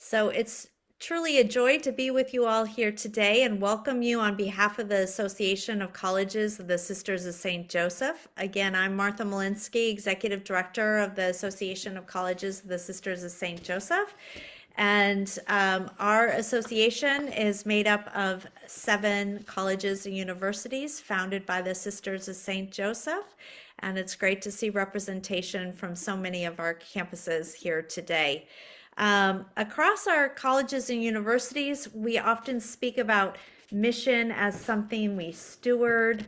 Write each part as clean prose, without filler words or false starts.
So it's truly a joy to be with you all here today and welcome you on behalf of the Association of Colleges of the Sisters of St. Joseph. Again, I'm Martha Malinsky, Executive Director of the Association of Colleges of the Sisters of St. Joseph. And our association is made up of 7 colleges and universities founded by the Sisters of St. Joseph. And it's great to see representation from so many of our campuses here today. Across our colleges and universities, we often speak about mission as something we steward,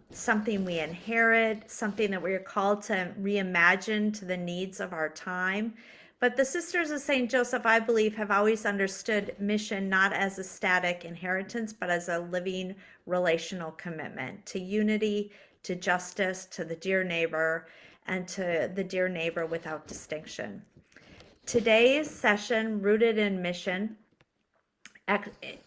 something we inherit, something that we are called to reimagine to the needs of our time. But the Sisters of St. Joseph, I believe, have always understood mission not as a static inheritance, but as a living relational commitment to unity, to justice, to the dear neighbor, and to the dear neighbor without distinction. Today's session, Rooted in Mission,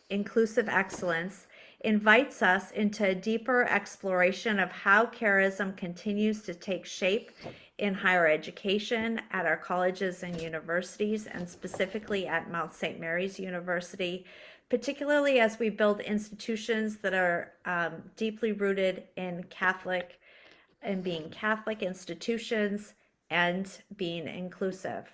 Inclusive Excellence, invites us into a deeper exploration of how charism continues to take shape in higher education at our colleges and universities, and specifically at Mount St. Mary's University, particularly as we build institutions that are deeply rooted in being Catholic institutions and being inclusive.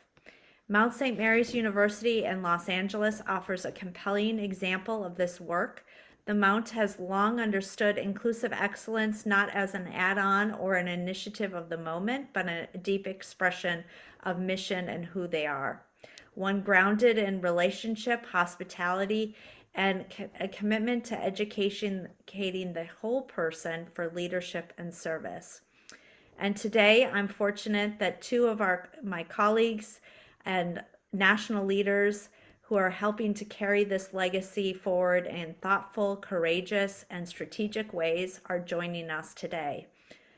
Mount St. Mary's University in Los Angeles offers a compelling example of this work. The Mount has long understood inclusive excellence not as an add-on or an initiative of the moment, but a deep expression of mission and who they are. One grounded in relationship, hospitality, and a commitment to educating the whole person for leadership and service. And today I'm fortunate that 2 of my colleagues and national leaders who are helping to carry this legacy forward in thoughtful, courageous, and strategic ways are joining us today.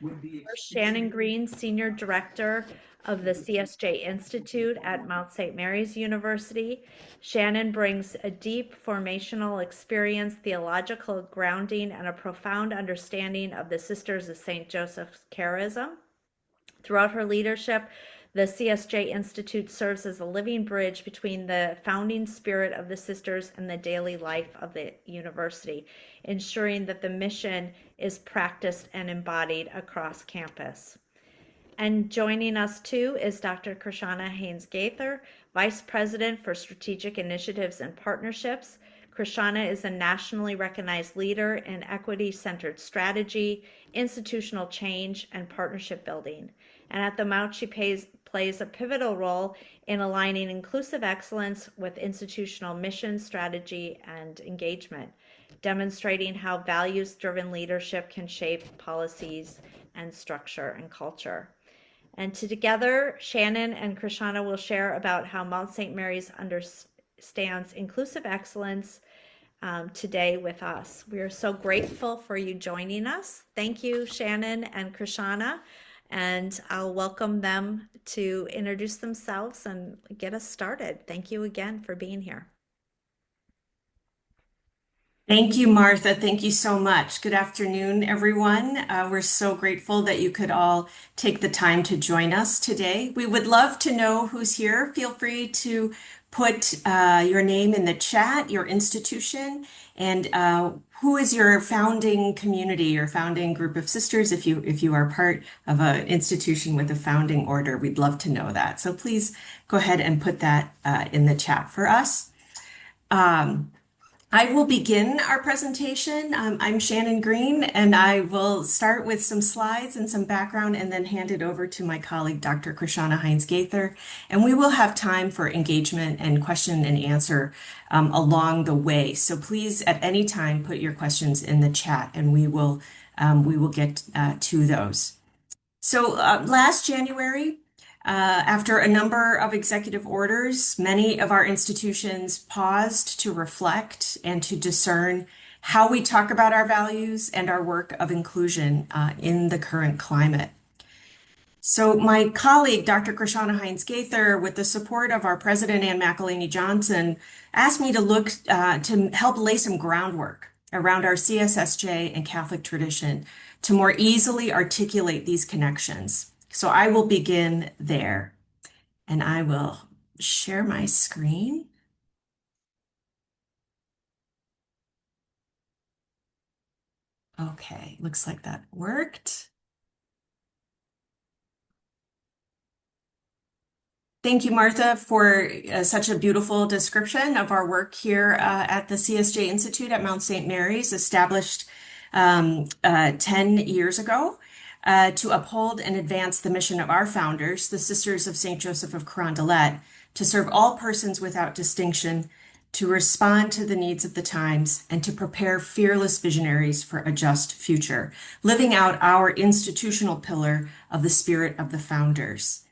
First, Shannon Green, Senior Director of the CSJ Institute at Mount St. Mary's University. Shannon brings a deep formational experience, theological grounding, and a profound understanding of the Sisters of St. Joseph's charism. Throughout her leadership, the CSJ Institute serves as a living bridge between the founding spirit of the sisters and the daily life of the university, ensuring that the mission is practiced and embodied across campus. And joining us too is Dr. Krishauna Hines-Gaither, Vice President for Strategic Initiatives and Partnerships. Krishauna is a nationally recognized leader in equity-centered strategy, institutional change, and partnership building. And at the Mount, she plays a pivotal role in aligning inclusive excellence with institutional mission, strategy, and engagement, demonstrating how values-driven leadership can shape policies and structure and culture. And together, Shannon and Krishauna will share about how Mount St. Mary's understands inclusive excellence today with us. We are so grateful for you joining us. Thank you, Shannon and Krishauna. And I'll welcome them to introduce themselves and get us started. Thank you again for being here. Thank you, Martha. Thank you so much. Good afternoon, everyone. We're so grateful that you could all take the time to join us today. We would love to know who's here. Feel free to put your name in the chat, your institution, and who is your founding community, your founding group of sisters. If you are part of an institution with a founding order, we'd love to know that. So please go ahead and put that in the chat for us. I will begin our presentation. I'm Shannon Green, and I will start with some slides and some background and then hand it over to my colleague, Dr. Krishauna Hines-Gaither. And we will have time for engagement and question and answer along the way. So please, at any time, put your questions in the chat and we will get to those. So last January, after a number of executive orders, many of our institutions paused to reflect and to discern how we talk about our values and our work of inclusion in the current climate. So my colleague, Dr. Krishauna Hines-Gaither, with the support of our president, Ann McElhaney Johnson, asked me to look to help lay some groundwork around our CSSJ and Catholic tradition to more easily articulate these connections. So I will begin there, and I will share my screen. Okay, looks like that worked. Thank you, Martha, for such a beautiful description of our work here at the CSJ Institute at Mount St. Mary's, established 10 years ago to uphold and advance the mission of our founders, the Sisters of St. Joseph of Carondelet, to serve all persons without distinction, to respond to the needs of the times, and to prepare fearless visionaries for a just future, living out our institutional pillar of the spirit of the founders.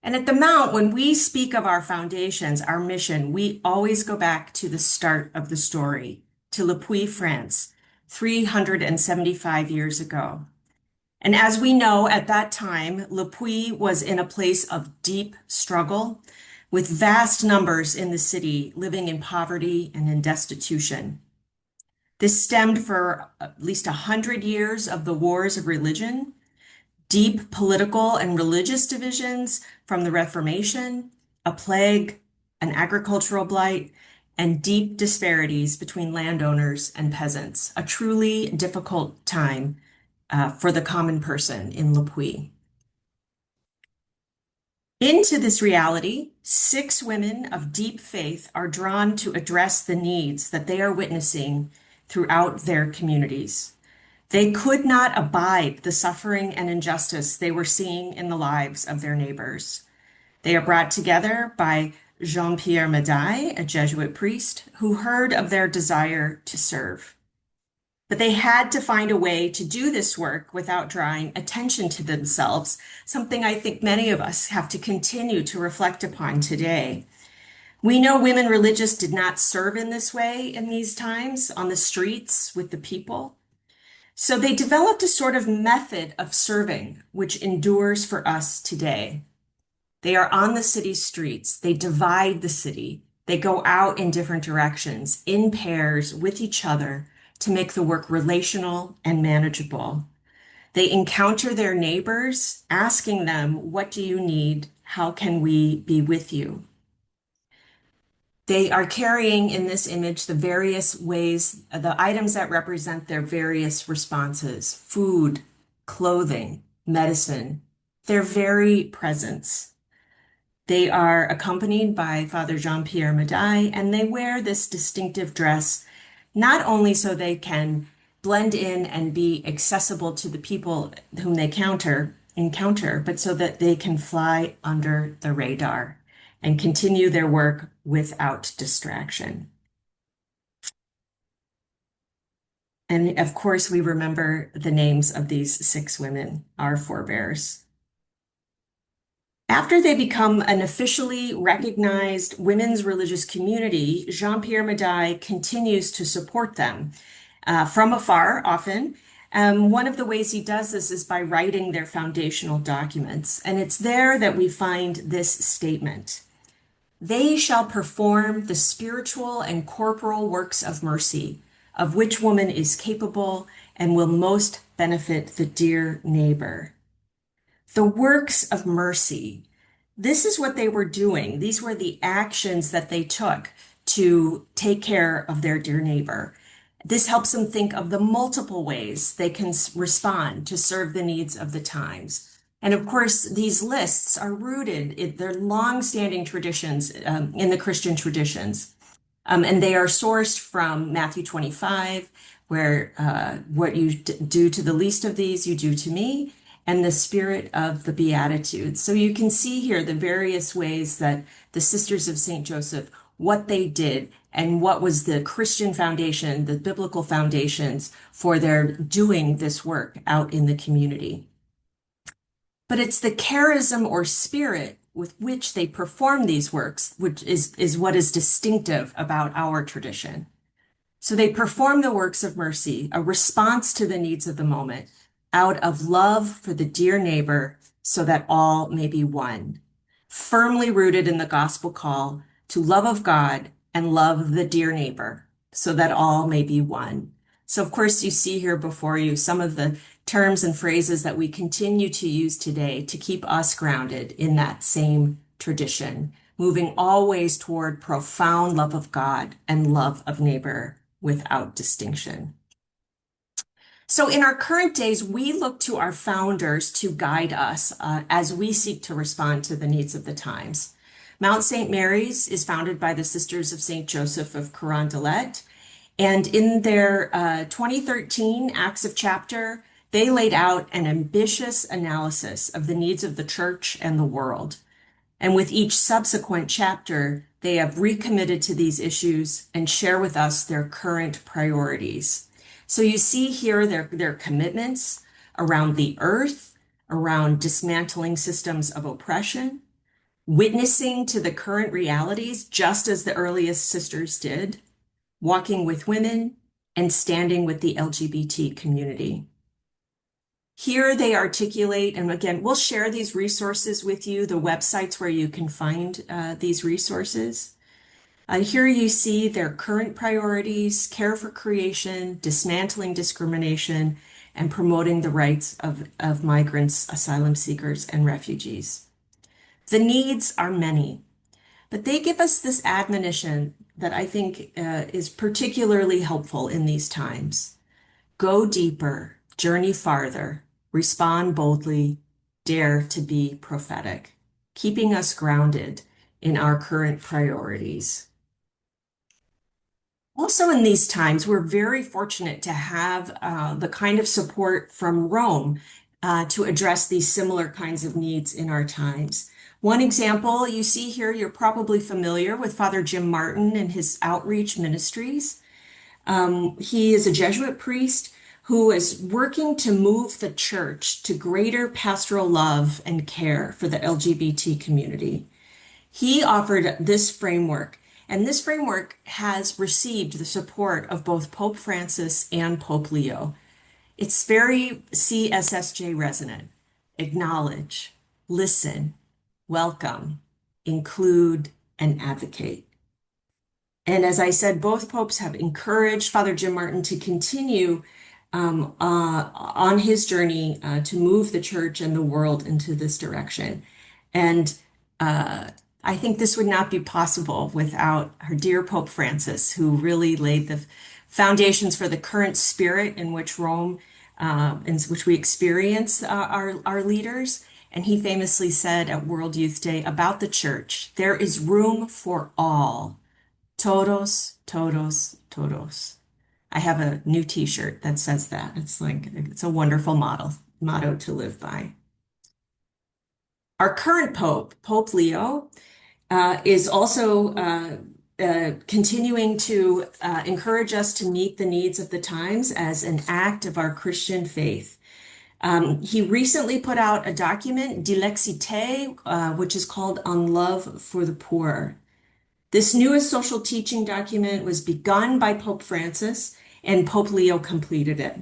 And at the Mount, when we speak of our foundations, our mission, we always go back to the start of the story, to Le Puy, France, 375 years ago. And as we know, at that time, Le Puy was in a place of deep struggle, with vast numbers in the city living in poverty and in destitution. This stemmed for at least 100 years of the wars of religion, deep political and religious divisions from the Reformation, a plague, an agricultural blight, and deep disparities between landowners and peasants, a truly difficult time for the common person in Le Puy. Into this reality, 6 women of deep faith are drawn to address the needs that they are witnessing throughout their communities. They could not abide the suffering and injustice they were seeing in the lives of their neighbors. They are brought together by Jean-Pierre Médaille, a Jesuit priest, who heard of their desire to serve. But they had to find a way to do this work without drawing attention to themselves, something I think many of us have to continue to reflect upon today. We know women religious did not serve in this way in these times, on the streets with the people. So they developed a sort of method of serving, which endures for us today. They are on the city streets. They divide the city. They go out in different directions, in pairs with each other to make the work relational and manageable. They encounter their neighbors, asking them, "What do you need? How can we be with you?" They are carrying in this image the various ways, the items that represent their various responses: food, clothing, medicine, their very presence. They are accompanied by Father Jean-Pierre Médaille, and they wear this distinctive dress, not only so they can blend in and be accessible to the people whom they encounter, but so that they can fly under the radar and continue their work without distraction. And of course, we remember the names of these 6 women, our forebears. After they become an officially recognized women's religious community, Jean-Pierre Médaille continues to support them from afar, often. One of the ways he does this is by writing their foundational documents. And it's there that we find this statement: "They shall perform the spiritual and corporal works of mercy, of which woman is capable and will most benefit the dear neighbor." The works of mercy. This is what they were doing. These were the actions that they took to take care of their dear neighbor. This helps them think of the multiple ways they can respond to serve the needs of the times. And of course, these lists are rooted in their long-standing traditions in the Christian traditions. And they are sourced from Matthew 25, where what you do to the least of these, you do to me, and the spirit of the Beatitudes. So you can see here the various ways that the Sisters of St. Joseph, what they did and what was the Christian foundation, the biblical foundations for their doing this work out in the community. But it's the charism or spirit with which they perform these works, which is what is distinctive about our tradition. So they perform the works of mercy, a response to the needs of the moment, out of love for the dear neighbor, so that all may be one, firmly rooted in the gospel call to love of God and love the dear neighbor, so that all may be one. So of course you see here before you some of the terms and phrases that we continue to use today to keep us grounded in that same tradition. moving always toward profound love of God and love of neighbor without distinction. So in our current days, we look to our founders to guide us as we seek to respond to the needs of the times. Mount St. Mary's is founded by the Sisters of St. Joseph of Carondelet, and in their 2013 Acts of Chapter, they laid out an ambitious analysis of the needs of the church and the world. And with each subsequent chapter, they have recommitted to these issues and share with us their current priorities. So you see here their commitments around the earth, around dismantling systems of oppression, witnessing to the current realities, just as the earliest sisters did, walking with women, and standing with the LGBT community. Here they articulate, and again, we'll share these resources with you, the websites where you can find these resources. Here you see their current priorities: care for creation, dismantling discrimination, and promoting the rights of migrants, asylum seekers, and refugees. The needs are many, but they give us this admonition that I think is particularly helpful in these times. Go deeper, journey farther, respond boldly, dare to be prophetic, keeping us grounded in our current priorities. Also, in these times, we're very fortunate to have the kind of support from Rome to address these similar kinds of needs in our times. One example you see here, you're probably familiar with Father Jim Martin and his outreach ministries. He is a Jesuit priest who is working to move the church to greater pastoral love and care for the LGBT community. He offered this framework, and this framework has received the support of both Pope Francis and Pope Leo. It's very CSSJ resonant. Acknowledge, listen, welcome, include, and advocate. And as I said, both popes have encouraged Father Jim Martin to continue on his journey to move the church and the world into this direction. And I think this would not be possible without our dear Pope Francis, who really laid the foundations for the current spirit in which Rome, in which we experience our leaders. And he famously said at World Youth Day about the church, there is room for all. Todos, todos, todos. I have a new t-shirt that says that. It's a wonderful motto to live by. Our current Pope, Pope Leo, is also continuing to encourage us to meet the needs of the times as an act of our Christian faith. He recently put out a document, Dilexite, which is called On Love for the Poor. This newest social teaching document was begun by Pope Francis, and Pope Leo completed it.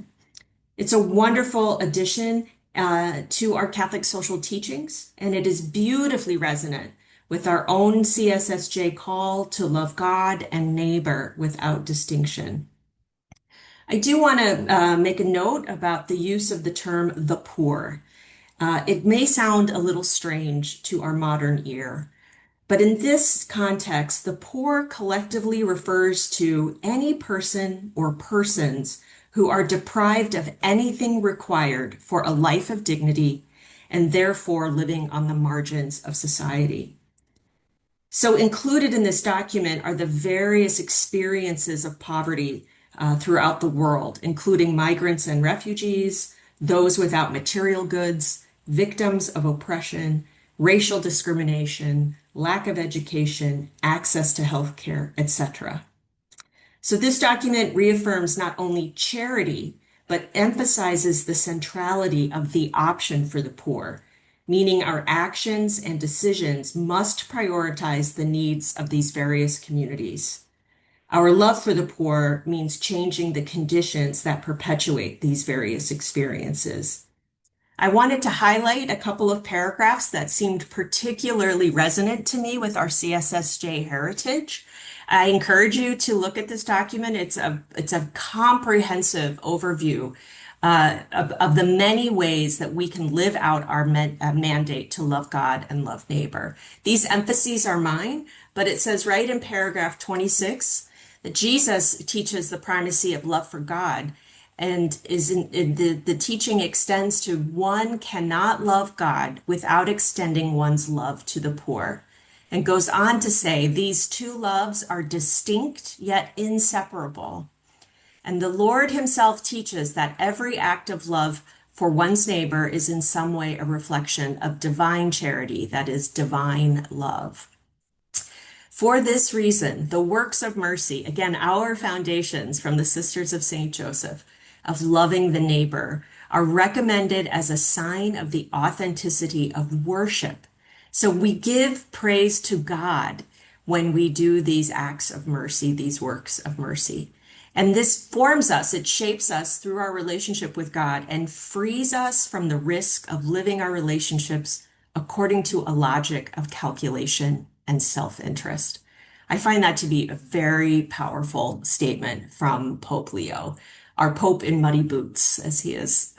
It's a wonderful addition to our Catholic social teachings, and it is beautifully resonant with our own CSSJ call to love God and neighbor without distinction. I do want to make a note about the use of the term the poor. It may sound a little strange to our modern ear, but in this context, the poor collectively refers to any person or persons who are deprived of anything required for a life of dignity and therefore living on the margins of society. So included in this document are the various experiences of poverty throughout the world, including migrants and refugees, those without material goods, victims of oppression, racial discrimination, lack of education, access to health care, etc. So this document reaffirms not only charity, but emphasizes the centrality of the option for the poor, meaning our actions and decisions must prioritize the needs of these various communities. Our love for the poor means changing the conditions that perpetuate these various experiences. I wanted to highlight a couple of paragraphs that seemed particularly resonant to me with our CSSJ heritage. I encourage you to look at this document. It's a comprehensive overview of the many ways that we can live out our mandate to love God and love neighbor. These emphases are mine, but it says right in paragraph 26 that Jesus teaches the primacy of love for God, and the teaching extends to one cannot love God without extending one's love to the poor, and goes on to say these two loves are distinct yet inseparable. And the Lord himself teaches that every act of love for one's neighbor is in some way a reflection of divine charity, that is, divine love. For this reason, the works of mercy, again, our foundations from the Sisters of St. Joseph, of loving the neighbor, are recommended as a sign of the authenticity of worship. So we give praise to God when we do these acts of mercy, these works of mercy. And this forms us, it shapes us through our relationship with God and frees us from the risk of living our relationships according to a logic of calculation and self-interest. I find that to be a very powerful statement from Pope Leo, our Pope in muddy boots, as he is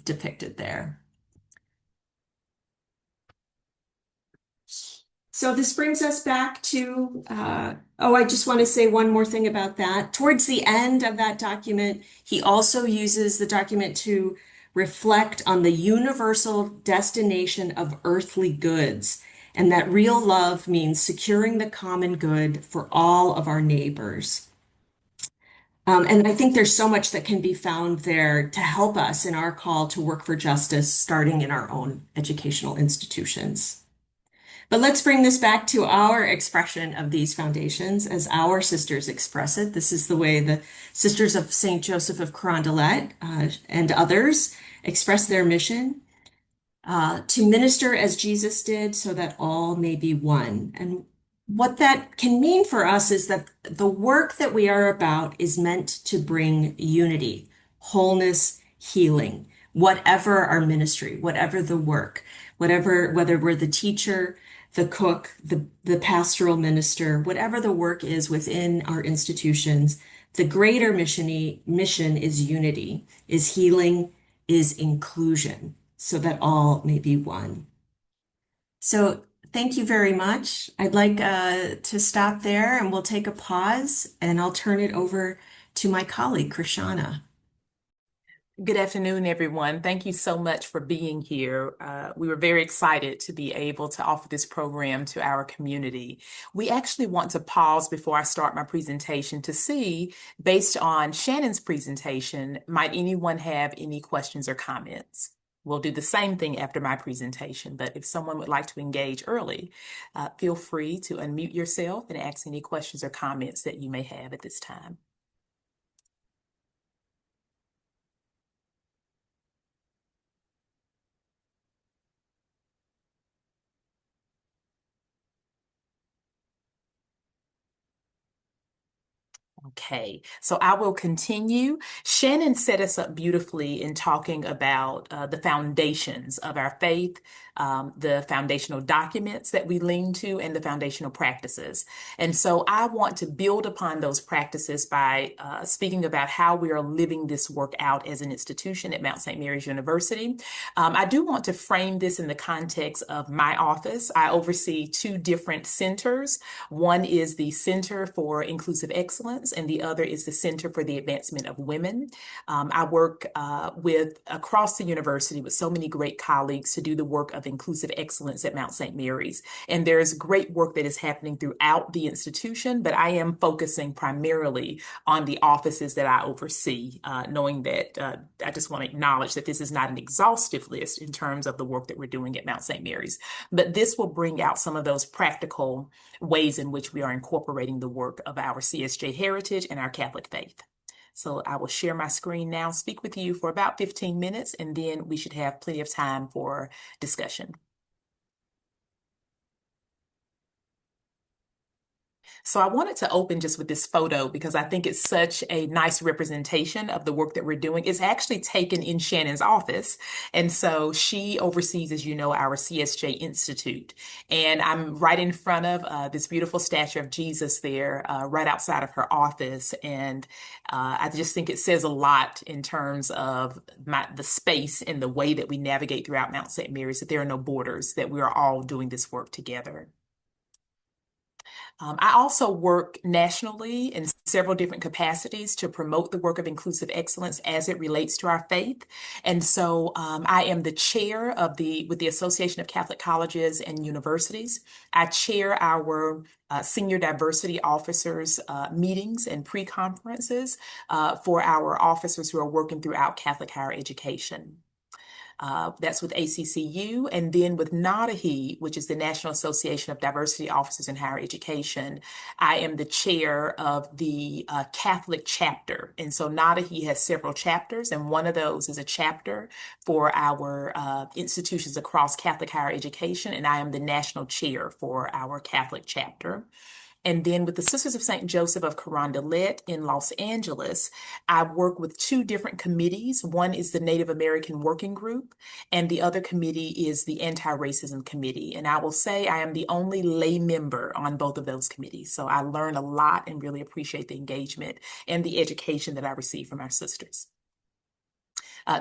depicted there. So this brings us back to, I just want to say one more thing about that. Towards the end of that document, he also uses the document to reflect on the universal destination of earthly goods, and that real love means securing the common good for all of our neighbors. And I think there's so much that can be found there to help us in our call to work for justice, starting in our own educational institutions. But let's bring this back to our expression of these foundations as our sisters express it. This is the way the Sisters of St. Joseph of Carondelet and others express their mission to minister as Jesus did so that all may be one. And what that can mean for us is that the work that we are about is meant to bring unity, wholeness, healing, whatever our ministry, whatever the work, whether we're the teacher, the cook, the pastoral minister, whatever the work is within our institutions, the greater mission is unity, is healing, is inclusion, so that all may be one. So thank you very much. I'd like to stop there and we'll take a pause and I'll turn it over to my colleague, Krishauna. Good afternoon, everyone. Thank you so much for being here. We were very excited to be able to offer this program to our community. We actually want to pause before I start my presentation to see, based on Shannon's presentation, might anyone have any questions or comments? We'll do the same thing after my presentation, but if someone would like to engage early, feel free to unmute yourself and ask any questions or comments that you may have at this time. Okay, so I will continue. Shannon set us up beautifully in talking about the foundations of our faith, the foundational documents that we lean to, and the foundational practices. And so I want to build upon those practices by speaking about how we are living this work out as an institution at Mount St. Mary's University. I do want to frame this in the context of my office. I oversee two different centers. One is the Center for Inclusive Excellence, and the other is the Center for the Advancement of Women. I work across the university with so many great colleagues to do the work of inclusive excellence at Mount St. Mary's. And there's great work that is happening throughout the institution, but I am focusing primarily on the offices that I oversee, knowing that I just want to acknowledge that this is not an exhaustive list in terms of the work that we're doing at Mount St. Mary's, but this will bring out some of those practical ways in which we are incorporating the work of our CSJ heritage and our Catholic faith. So I will share my screen now, speak with you for about 15 minutes, and then we should have plenty of time for discussion. So I wanted to open just with this photo because I think it's such a nice representation of the work that we're doing. It's actually taken in Shannon's office. And so she oversees, as you know, our CSJ Institute. And I'm right in front of this beautiful statue of Jesus there, right outside of her office. And I just think it says a lot in terms of the space and the way that we navigate throughout Mount St. Mary's, that there are no borders, that we are all doing this work together. I also work nationally in several different capacities to promote the work of inclusive excellence as it relates to our faith. And so I am the chair of with the Association of Catholic Colleges and Universities. I chair our senior diversity officers meetings and pre-conferences for our officers who are working throughout Catholic higher education. That's with ACCU, and then with NADAHE, which is the National Association of Diversity Officers in Higher Education. I am the chair of the Catholic chapter. And so NADAHE has several chapters, and one of those is a chapter for our institutions across Catholic higher education, and I am the national chair for our Catholic chapter. And then with the Sisters of St. Joseph of Carondelet in Los Angeles, I work with two different committees. One is the Native American Working Group, and the other committee is the Anti-Racism Committee. And I will say I am the only lay member on both of those committees. So I learn a lot and really appreciate the engagement and the education that I receive from our sisters.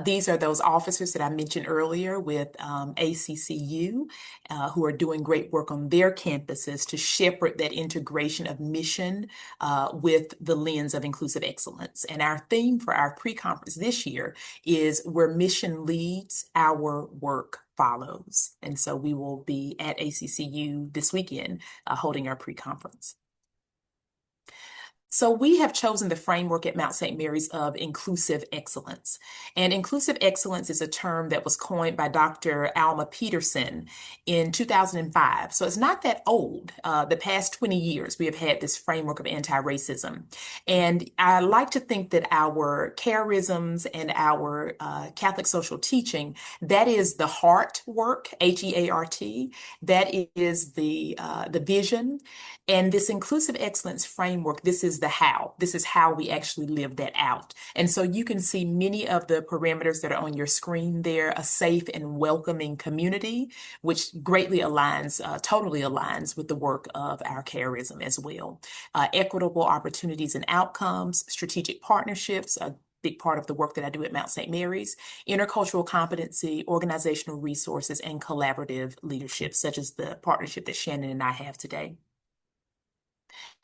These are those officers that I mentioned earlier with ACCU who are doing great work on their campuses to shepherd that integration of mission with the lens of inclusive excellence. And our theme for our pre-conference this year is where mission leads, our work follows. And so we will be at ACCU this weekend holding our pre-conference. So we have chosen the framework at Mount St. Mary's of inclusive excellence. And inclusive excellence is a term that was coined by Dr. Alma Peterson in 2005. So it's not that old. The past 20 years, we have had this framework of anti-racism. And I like to think that our charisms and our Catholic social teaching, that is the heart work, H-E-A-R-T, that is the vision. And this inclusive excellence framework, this is the how. This is how we actually live that out. And so you can see many of the parameters that are on your screen there, a safe and welcoming community, which greatly aligns, totally aligns with the work of our charism as well. Equitable opportunities and outcomes, strategic partnerships, a big part of the work that I do at Mount St. Mary's, intercultural competency, organizational resources, and collaborative leadership, such as the partnership that Shannon and I have today.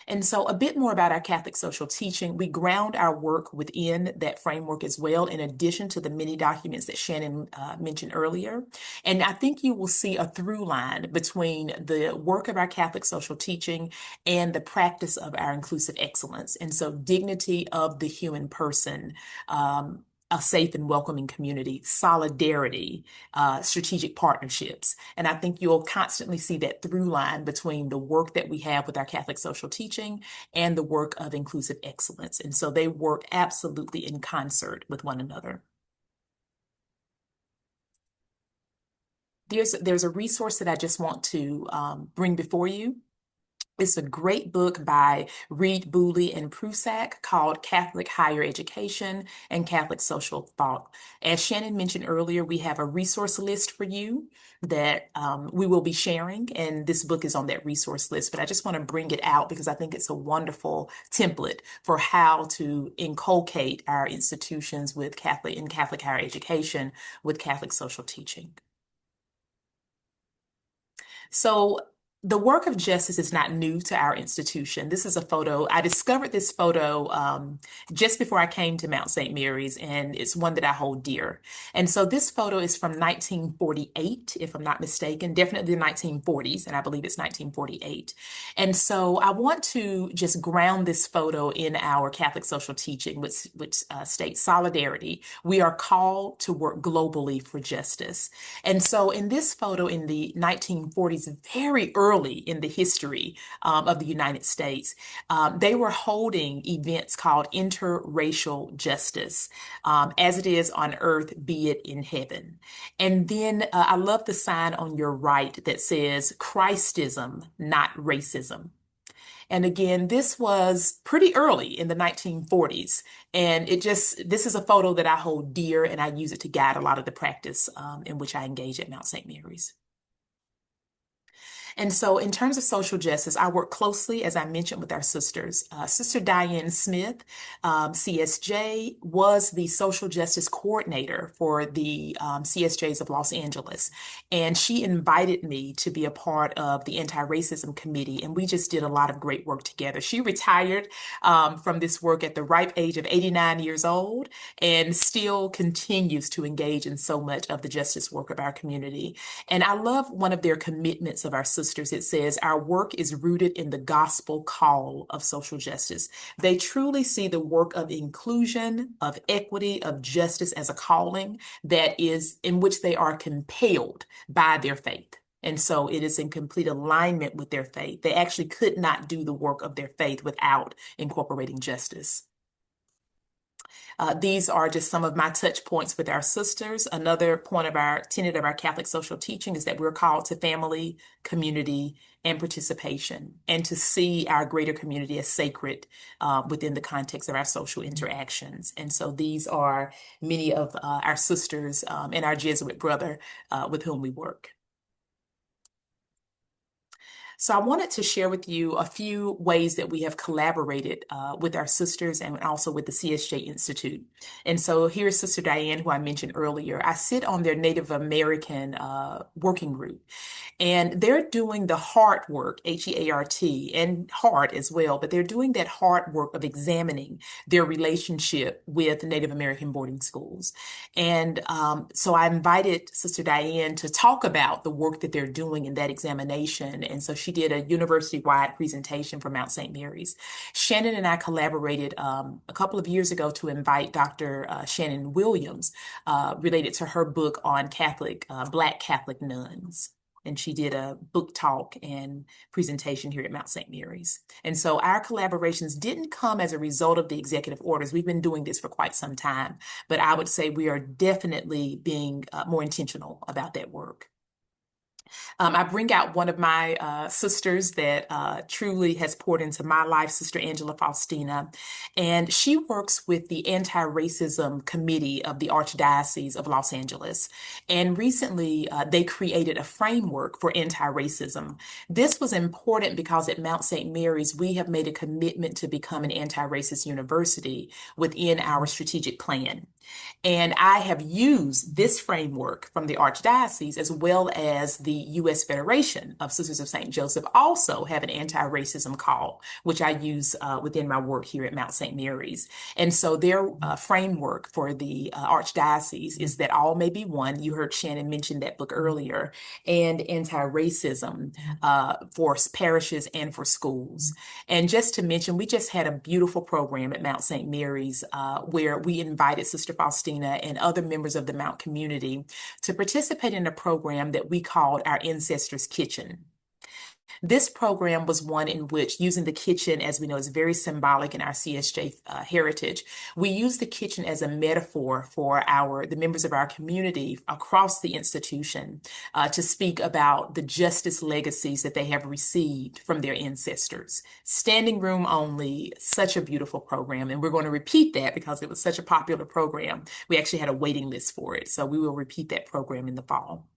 And so a bit more about our Catholic social teaching. We ground our work within that framework as well, in addition to the many documents that Shannon mentioned earlier. And I think you will see a through line between the work of our Catholic social teaching and the practice of our inclusive excellence. And so dignity of the human person, a safe and welcoming community, solidarity, strategic partnerships. And I think you'll constantly see that through line between the work that we have with our Catholic social teaching and the work of inclusive excellence. And so they work absolutely in concert with one another. There's a resource that I just want to bring before you. It's a great book by Reed Booley and Prusak called Catholic Higher Education and Catholic Social Thought. As Shannon mentioned earlier, we have a resource list for you that we will be sharing, and this book is on that resource list. But I just want to bring it out because I think it's a wonderful template for how to inculcate our institutions with Catholic higher education with Catholic social teaching. So the work of justice is not new to our institution. This is a photo. I discovered this photo just before I came to Mount St. Mary's, and it's one that I hold dear. And so this photo is from 1948, if I'm not mistaken, definitely the 1940s, and I believe it's 1948. And so I want to just ground this photo in our Catholic social teaching, which states solidarity. We are called to work globally for justice. And so in this photo in the 1940s, very early in the history of the United States, they were holding events called interracial justice, as it is on earth, be it in heaven. And then I love the sign on your right that says Christism, not racism. And again, this was pretty early in the 1940s. And this is a photo that I hold dear, and I use it to guide a lot of the practice in which I engage at Mount St. Mary's. And so, in terms of social justice, I work closely, as I mentioned, with our sisters. Sister Diane Smith, CSJ, was the social justice coordinator for the CSJs of Los Angeles. And she invited me to be a part of the anti-racism committee. And we just did a lot of great work together. She retired from this work at the ripe age of 89 years old and still continues to engage in so much of the justice work of our community. And I love one of their commitments of our sisters. It says, our work is rooted in the gospel call of social justice. They truly see the work of inclusion, of equity, of justice as a calling that is in which they are compelled by their faith. And so it is in complete alignment with their faith. They actually could not do the work of their faith without incorporating justice. These are just some of my touch points with our sisters. Another point of our tenet of our Catholic social teaching is that we're called to family, community, and participation, and to see our greater community as sacred within the context of our social interactions. And so these are many of our sisters and our Jesuit brother with whom we work. So I wanted to share with you a few ways that we have collaborated with our sisters and also with the CSJ Institute. And so here's Sister Diane, who I mentioned earlier. I sit on their Native American working group, and they're doing the heart work, HEART, and heart as well, but they're doing that hard work of examining their relationship with Native American boarding schools. And so I invited Sister Diane to talk about the work that they're doing in that examination. And so she did a university-wide presentation for Mount St. Mary's. Shannon and I collaborated a couple of years ago to invite Dr. Shannon Williams related to her book on Black Catholic nuns. And she did a book talk and presentation here at Mount St. Mary's. And so our collaborations didn't come as a result of the executive orders. We've been doing this for quite some time, but I would say we are definitely being more intentional about that work. I bring out one of my sisters that truly has poured into my life, Sister Angela Faustina, and she works with the Anti-Racism Committee of the Archdiocese of Los Angeles. And recently, they created a framework for anti-racism. This was important because at Mount St. Mary's, we have made a commitment to become an anti-racist university within our strategic plan. And I have used this framework from the Archdiocese, as well as the U.S. Federation of Sisters of St. Joseph also have an anti-racism call, which I use within my work here at Mount St. Mary's. And so their framework for the Archdiocese is that all may be one. You heard Shannon mention that book earlier, and anti-racism for parishes and for schools. And just to mention, we just had a beautiful program at Mount St. Mary's where we invited Sister Faustina and other members of the Mount community to participate in a program that we called our Ancestors Kitchen. This program was one in which, using the kitchen, as we know, is very symbolic in our CSJ heritage. We use the kitchen as a metaphor for the members of our community across the institution to speak about the justice legacies that they have received from their ancestors. Standing room only, such a beautiful program. And we're going to repeat that because it was such a popular program. We actually had a waiting list for it. So we will repeat that program in the fall.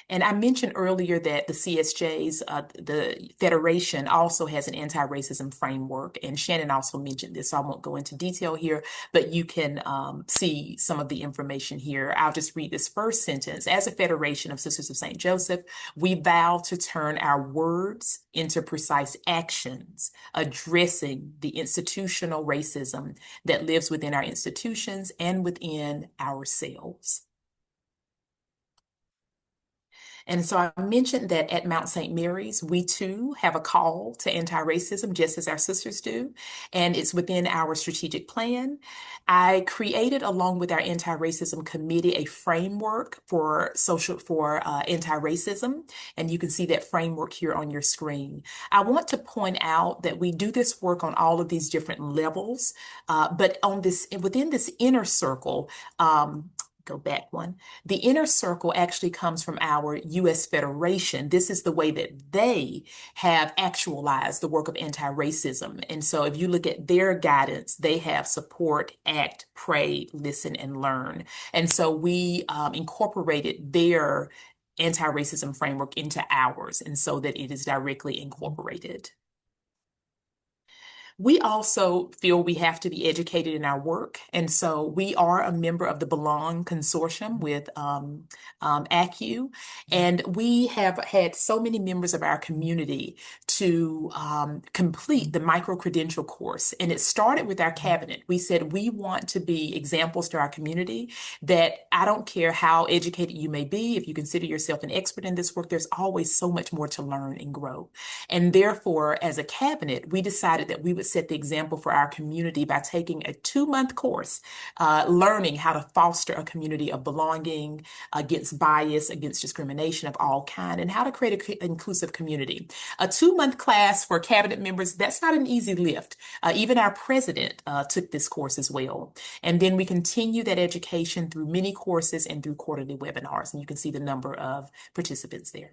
And I mentioned earlier that the CSJs, the Federation, also has an anti-racism framework. And Shannon also mentioned this, so I won't go into detail here, but you can see some of the information here. I'll just read this first sentence. As a Federation of Sisters of St. Joseph, we vow to turn our words into precise actions, addressing the institutional racism that lives within our institutions and within ourselves. And so I mentioned that at Mount St. Mary's, we too have a call to anti-racism, just as our sisters do, and it's within our strategic plan. I created, along with our anti-racism committee, a framework for anti-racism, and you can see that framework here on your screen. I want to point out that we do this work on all of these different levels, but within this inner circle, go back one. The inner circle actually comes from our U.S. Federation. This is the way that they have actualized the work of anti-racism. And so if you look at their guidance, they have support, act, pray, listen, and learn. And so we incorporated their anti-racism framework into ours, and so that it is directly incorporated. We also feel we have to be educated in our work. And so we are a member of the Belong Consortium with ACU. And we have had so many members of our community to complete the micro-credential course. And it started with our cabinet. We said we want to be examples to our community that I don't care how educated you may be, if you consider yourself an expert in this work, there's always so much more to learn and grow. And therefore, as a cabinet, we decided that we would set the example for our community by taking a 2-month course, learning how to foster a community of belonging, against bias, against discrimination of all kind, and how to create an inclusive community. A 2-month class for cabinet members, that's not an easy lift. Even our president took this course as well. And then we continue that education through mini courses and through quarterly webinars. And you can see the number of participants there.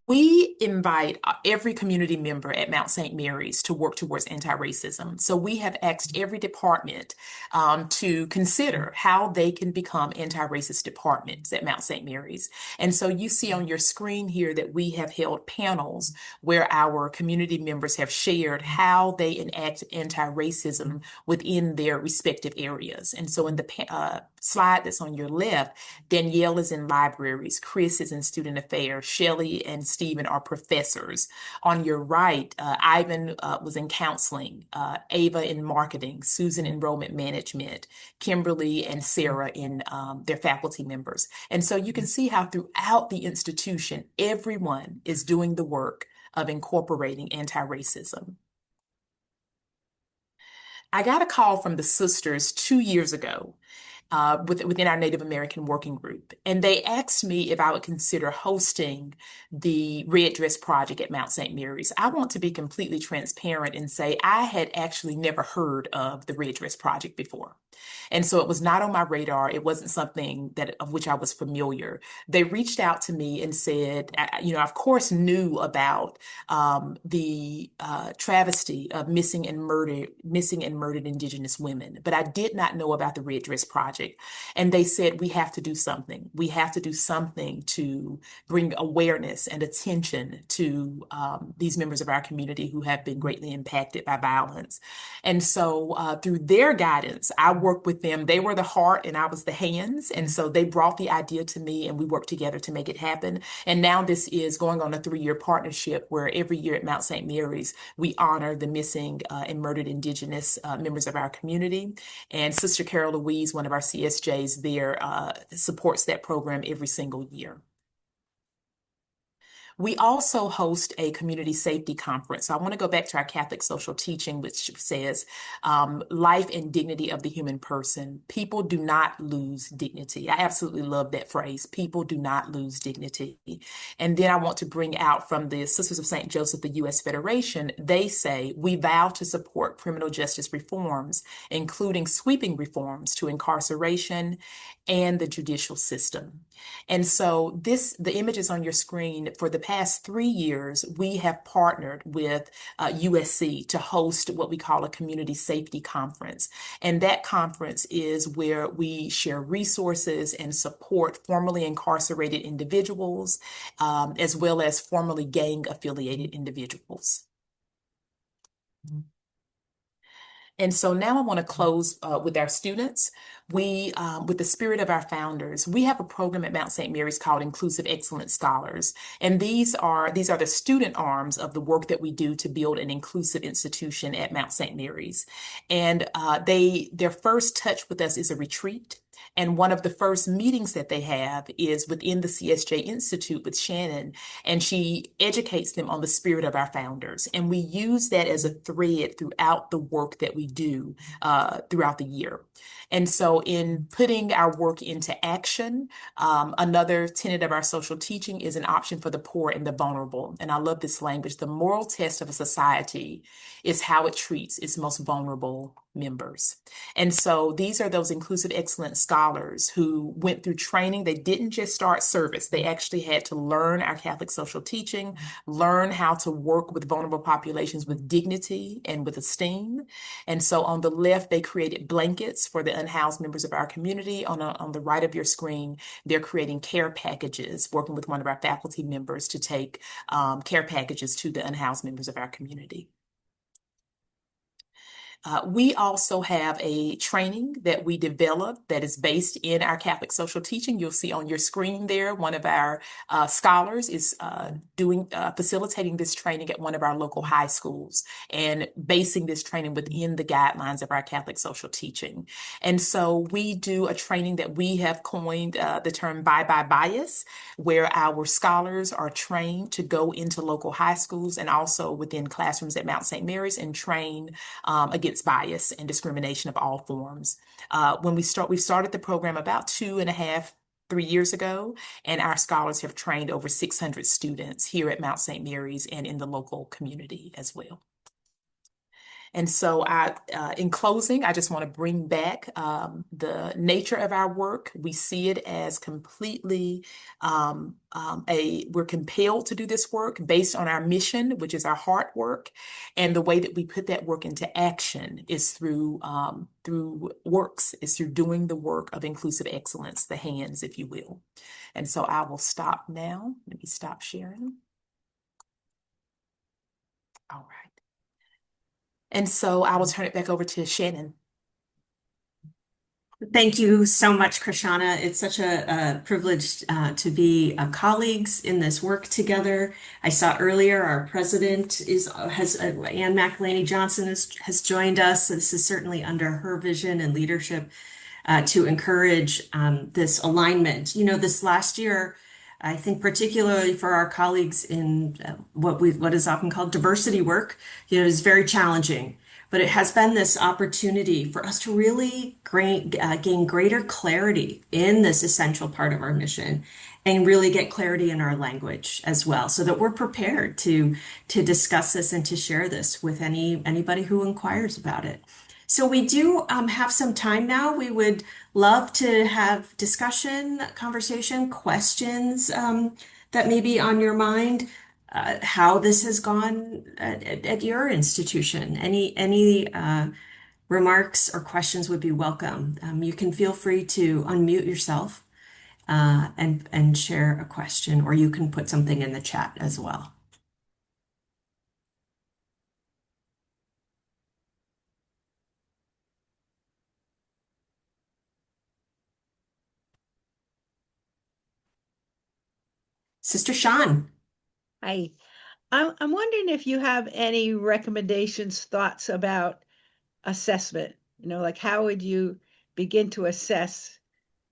We invite every community member at Mount St. Mary's to work towards anti-racism. So we have asked every department to consider how they can become anti-racist departments at Mount St. Mary's. And so you see on your screen here that we have held panels where our community members have shared how they enact anti-racism within their respective areas. And so in the slide that's on your left, Danielle is in libraries, Chris is in student affairs, Shelley and Stephen are professors. On your right, Ivan was in counseling, Ava in marketing, Susan in enrollment management, Kimberly and Sarah in their faculty members. And so you can see how throughout the institution, everyone is doing the work of incorporating anti-racism. I got a call from the sisters 2 years ago within our Native American working group. And they asked me if I would consider hosting the Red Dress Project at Mount St. Mary's. I want to be completely transparent and say I had actually never heard of the Red Dress Project before. And so it was not on my radar. It wasn't something of which I was familiar. They reached out to me and said, I of course knew about the travesty of missing and murdered Indigenous women, but I did not know about the Red Dress Project. And they said, we have to do something. We have to do something to bring awareness and attention to these members of our community who have been greatly impacted by violence. And so through their guidance, I worked with them. They were the heart and I was the hands. And so they brought the idea to me and we worked together to make it happen. And now this is going on a 3-year partnership where every year at Mount St. Mary's, we honor the missing and murdered Indigenous members of our community. And Sister Carol Louise, one of our CSJs there, supports that program every single year. We also host a community safety conference. So I want to go back to our Catholic social teaching, which says life and dignity of the human person. People do not lose dignity. I absolutely love that phrase. People do not lose dignity. And then I want to bring out from the Sisters of St. Joseph, the U.S. Federation, they say, we vow to support criminal justice reforms, including sweeping reforms to incarceration and the judicial system. And so the images on your screen, for the past 3 years, we have partnered with USC to host what we call a community safety conference. And that conference is where we share resources and support formerly incarcerated individuals, as well as formerly gang-affiliated individuals. And so now I want to close with our students. We, with the spirit of our founders, we have a program at Mount St. Mary's called Inclusive Excellence Scholars. And these are the student arms of the work that we do to build an inclusive institution at Mount St. Mary's. And their first touch with us is a retreat. And one of the first meetings that they have is within the CSJ Institute with Shannon, and she educates them on the spirit of our founders. And we use that as a thread throughout the work that we do throughout the year. And so in putting our work into action, another tenet of our social teaching is an option for the poor and the vulnerable. And I love this language. The moral test of a society is how it treats its most vulnerable members. And so these are those Inclusive Excellence Scholars who went through training. They didn't just start service. They actually had to learn our Catholic social teaching, learn how to work with vulnerable populations with dignity and with esteem. And so on the left, they created blankets for the unhoused members of our community. On the right of your screen, they're creating care packages, working with one of our faculty members to take care packages to the unhoused members of our community. We also have a training that we developed that is based in our Catholic social teaching. You'll see on your screen there, one of our scholars is facilitating this training at one of our local high schools and basing this training within the guidelines of our Catholic social teaching. And so we do a training that we have coined the term Bye Bye Bias, where our scholars are trained to go into local high schools and also within classrooms at Mount St. Mary's and train against bias and discrimination of all forms. We started the program about 2.5, 3 years ago, and our scholars have trained over 600 students here at Mount St. Mary's and in the local community as well. And so in closing, I just want to bring back the nature of our work. We see it as completely, we're compelled to do this work based on our mission, which is our heart work. And the way that we put that work into action is through doing the work of inclusive excellence, the hands, if you will. And so I will stop now. Let me stop sharing. All right. And so I will turn it back over to Shannon. Thank you so much, Krishauna. It's such a privilege to be colleagues in this work together. I saw earlier our president Ann McElhaney Johnson has joined us. This is certainly under her vision and leadership to encourage this alignment. You know, this last year, I think particularly for our colleagues in what is often called diversity work, you know, is very challenging. But it has been this opportunity for us to really gain greater clarity in this essential part of our mission and really get clarity in our language as well, so that we're prepared to discuss this and to share this with anybody who inquires about it. So we do have some time now. We would love to have discussion, conversation, questions that may be on your mind, how this has gone at your institution. Any remarks or questions would be welcome. You can feel free to unmute yourself and share a question, or you can put something in the chat as well. Sister Sean. Hi. I'm wondering if you have any recommendations, thoughts about assessment. You know, like how would you begin to assess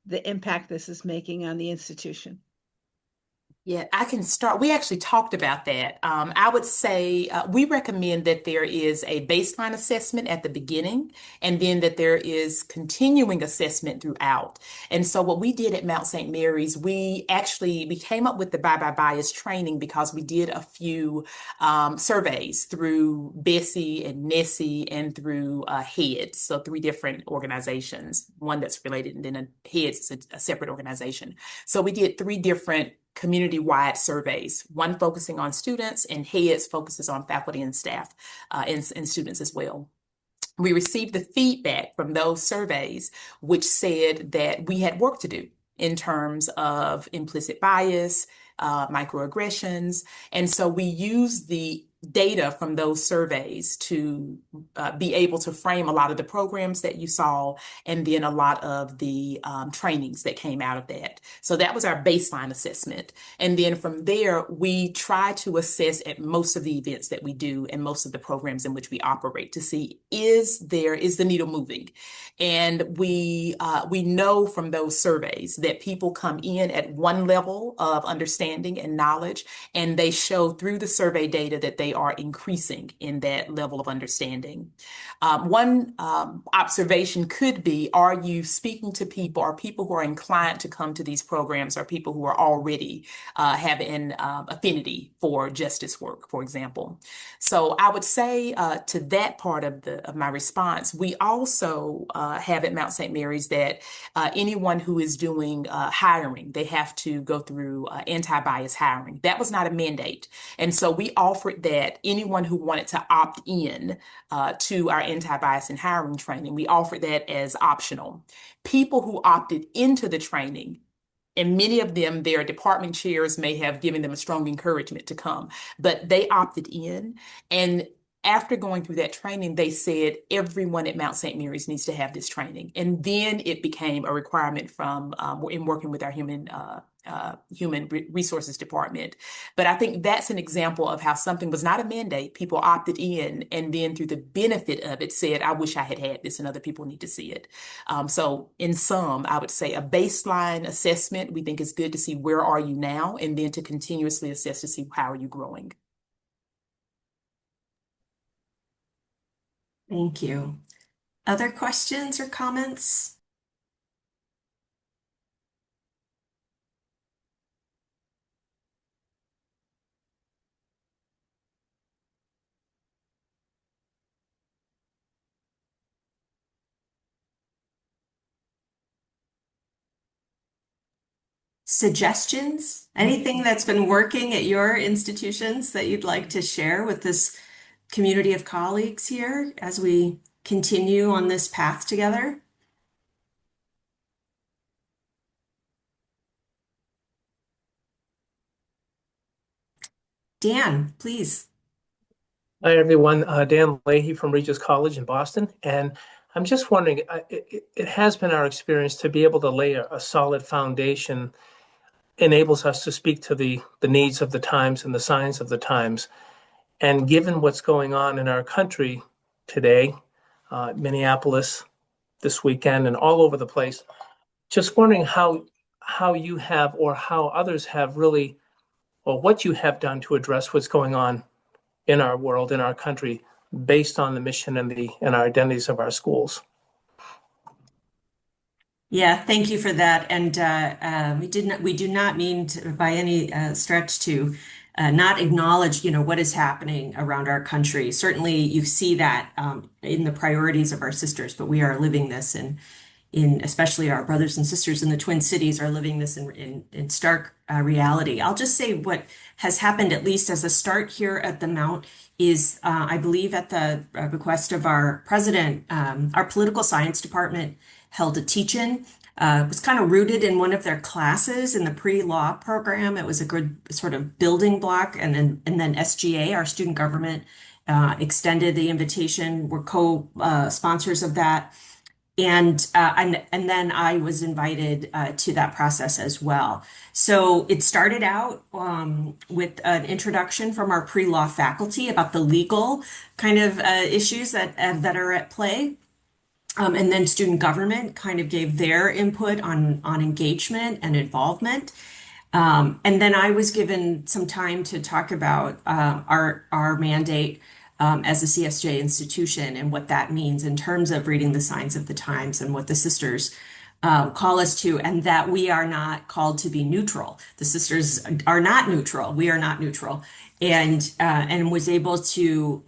the impact this is making on the institution? Yeah, I can start. We actually talked about that. I would say we recommend that there is a baseline assessment at the beginning and then that there is continuing assessment throughout. And so what we did at Mount St. Mary's, we came up with the Bye Bye Bias training because we did a few surveys through Bessie and Nessie and through HEADS, so 3 different organizations, one that's related and then HEADS is a separate organization. So we did 3 different community-wide surveys, one focusing on students and HEADS focuses on faculty and staff and students as well. We received the feedback from those surveys, which said that we had work to do in terms of implicit bias, microaggressions. And so we used the data from those surveys to be able to frame a lot of the programs that you saw and then a lot of the trainings that came out of that. So that was our baseline assessment. And then from there, we try to assess at most of the events that we do and most of the programs in which we operate to see, is the needle moving? And we know from those surveys that people come in at one level of understanding and knowledge, and they show through the survey data that they they are increasing in that level of understanding. One observation could be, are you speaking to people, are people who are inclined to come to these programs, are people who are already have an affinity for justice work, for example? So I would say to that part of my response, we also have at Mount St. Mary's that anyone who is doing hiring, they have to go through anti-bias hiring. That was not a mandate. And so we offered that anyone who wanted to opt in to our anti-bias and hiring training, we offered that as optional. People who opted into the training, and many of them, their department chairs may have given them a strong encouragement to come, but they opted in. And after going through that training, they said everyone at Mount St. Mary's needs to have this training. And then it became a requirement from in working with our human resources department. But I think that's an example of how something was not a mandate. People opted in, and then through the benefit of it said, I wish I had had this and other people need to see it. So in sum, I would say a baseline assessment, we think is good to see where are you now, and then to continuously assess to see how are you growing. Thank you. Other questions or comments? Suggestions? Anything that's been working at your institutions that you'd like to share with this community of colleagues here as we continue on this path together? Dan, please. Hi, everyone. Dan Leahy from Regis College in Boston. And I'm just wondering, it has been our experience to be able to lay a solid foundation enables us to speak to the needs of the times and the signs of the times. And given what's going on in our country today, Minneapolis this weekend and all over the place, just wondering how you have or how others have really, or what you have done to address what's going on in our world, in our country, based on the mission and our identities of our schools. Yeah, thank you for that. And we do not mean to, by any stretch to not acknowledge, what is happening around our country. Certainly, you see that in the priorities of our sisters, but we are living this in especially our brothers and sisters in the Twin Cities are living this in stark reality. I'll just say what has happened, at least as a start here at the Mount, is I believe at the request of our president, our political science department held a teach-in. It was kind of rooted in one of their classes in the pre-law program. It was a good sort of building block, and then SGA, our student government, extended the invitation. We're co-sponsors of that. And then I was invited to that process as well. So it started out with an introduction from our pre-law faculty about the legal kind of issues that are at play. And then student government kind of gave their input on engagement and involvement. And then I was given some time to talk about our mandate as a CSJ institution and what that means in terms of reading the signs of the times and what the sisters call us to, and that we are not called to be neutral. The sisters are not neutral. We are not neutral, and was able to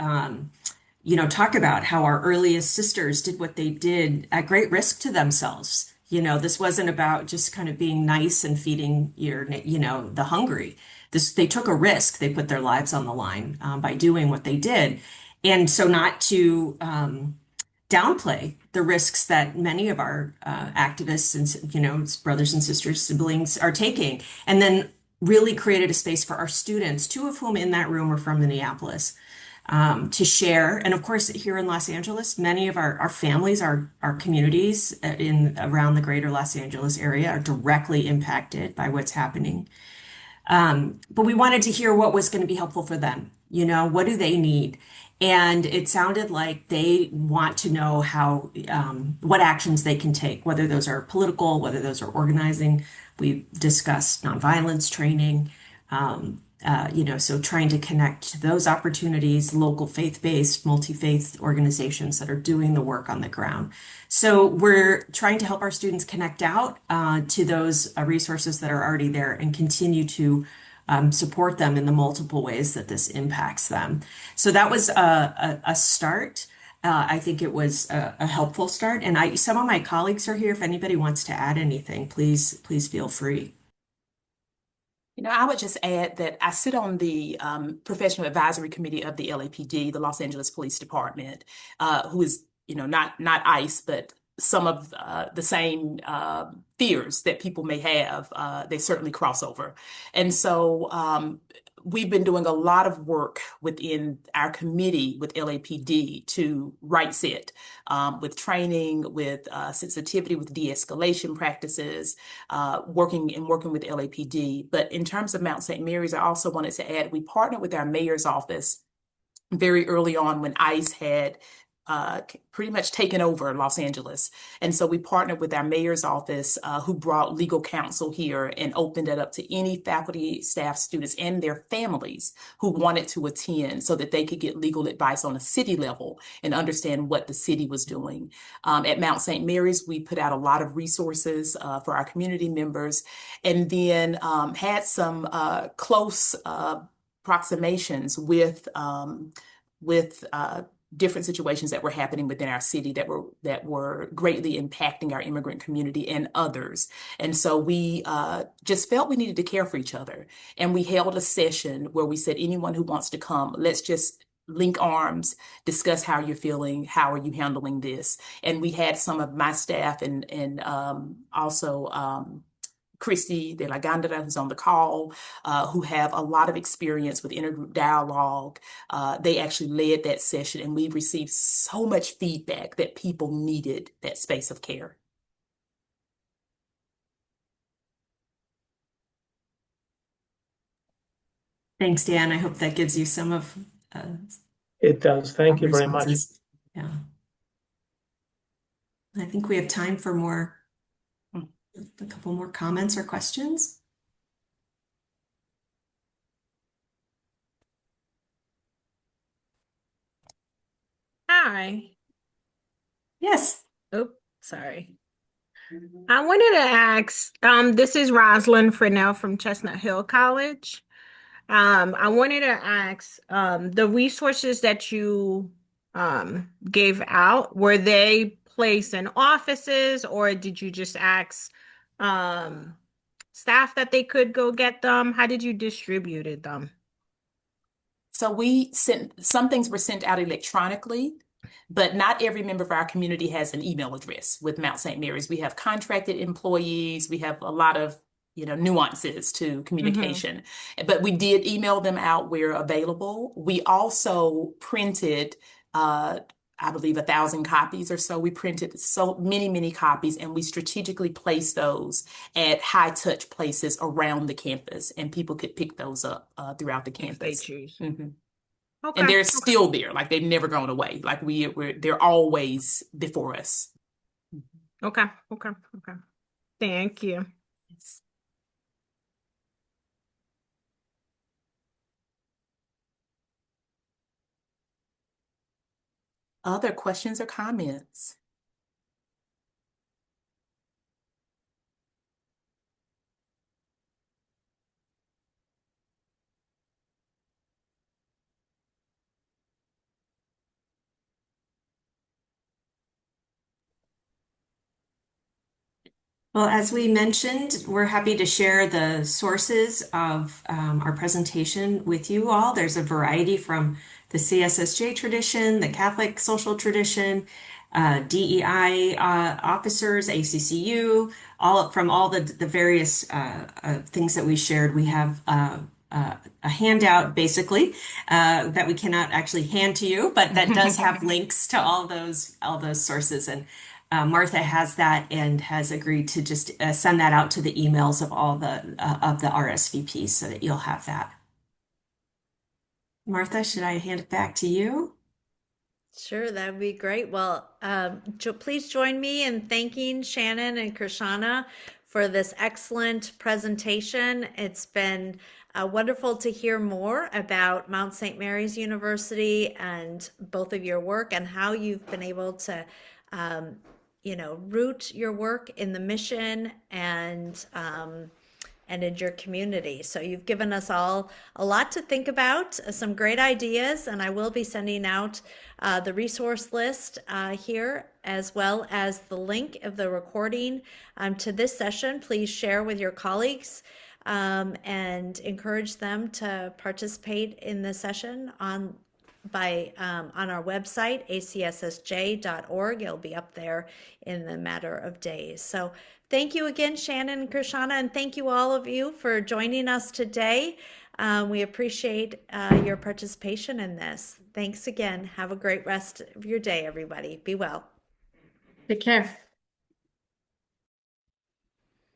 talk about how our earliest sisters did what they did at great risk to themselves. This wasn't about just kind of being nice and feeding the hungry. They took a risk. They put their lives on the line by doing what they did. And so not to downplay the risks that many of our activists and, brothers and sisters, siblings are taking. And then really created a space for our students, two of whom in that room were from Minneapolis, to share. And of course, here in Los Angeles, many of our families, our communities around the greater Los Angeles area are directly impacted by what's happening. But we wanted to hear what was going to be helpful for them. What do they need? And it sounded like they want to know what actions they can take, whether those are political, whether those are organizing. We discussed nonviolence training, So trying to connect those opportunities, local faith-based, multi-faith organizations that are doing the work on the ground. So we're trying to help our students connect out to those resources that are already there and continue to support them in the multiple ways that this impacts them. So that was a start. I think it was a helpful start. And some of my colleagues are here. If anybody wants to add anything, please feel free. I would just add that I sit on the professional advisory committee of the LAPD, the Los Angeles Police Department, who is, not ICE, but some of the same fears that people may have. They certainly cross over. And so we've been doing a lot of work within our committee with LAPD to right set with training, with sensitivity, with de-escalation practices, working with LAPD. But in terms of Mount St. Mary's, I also wanted to add, we partnered with our mayor's office very early on when ICE had pretty much taken over Los Angeles. And so we partnered with our mayor's office, who brought legal counsel here and opened it up to any faculty, staff, students, and their families who wanted to attend so that they could get legal advice on a city level and understand what the city was doing. At Mount St. Mary's, we put out a lot of resources for our community members, and then had some close approximations with different situations that were happening within our city that were greatly impacting our immigrant community and others. And so we just felt we needed to care for each other. And we held a session where we said, anyone who wants to come, let's just link arms, discuss how you're feeling, how are you handling this? And we had some of my staff and also Christy de la Gandara, who's on the call, who have a lot of experience with intergroup dialogue. They actually led that session, and we received so much feedback that people needed that space of care. Thanks, Dan. I hope that gives you some of It does. Thank you very much. responses. Yeah. I think we have time for a couple more comments or questions. Hi. Yes. Oh, sorry. I wanted to ask, this is Rosalind Fresnel from Chestnut Hill College. I wanted to ask, the resources that you gave out, were they placed in offices, or did you just ask staff that they could go get them? How did you distribute them? So some things were sent out electronically, but not every member of our community has an email address with Mount St. Mary's. We have contracted employees. We have a lot of, nuances to communication, but we did email them out where available. We also printed, I believe 1,000 copies or so. We printed so many, many copies, and we strategically placed those at high touch places around the campus, and people could pick those up throughout the If they campus. choose. Mhm. Okay. And they're still there, like they've never gone away. Like they're always before us. Okay. Thank you. Yes. Other questions or comments? Well, as we mentioned, we're happy to share the sources of our presentation with you all. There's a variety from the CSSJ tradition, the Catholic social tradition, DEI officers, ACCU, all the various things that we shared. We have a handout basically that we cannot actually hand to you, but that does have links to all those sources. And Martha has that and has agreed to just send that out to the emails of all the RSVPs so that you'll have that. Martha, should I hand it back to you? Sure, that would be great. Well, please join me in thanking Shannon and Krishauna for this excellent presentation. It's been Wonderful to hear more about Mount St. Mary's University and both of your work and how you've been able to, root your work in the mission and in your community. So you've given us all a lot to think about, some great ideas, and I will be sending out the resource list here, as well as the link of the recording to this session. Please share with your colleagues and encourage them to participate in the session on our website, acssj.org. It'll be up there in the matter of days. So thank you again, Shannon and Krishauna, and thank you all of you for joining us today. We appreciate your participation in this. Thanks again. Have a great rest of your day, everybody. Be well. Take care.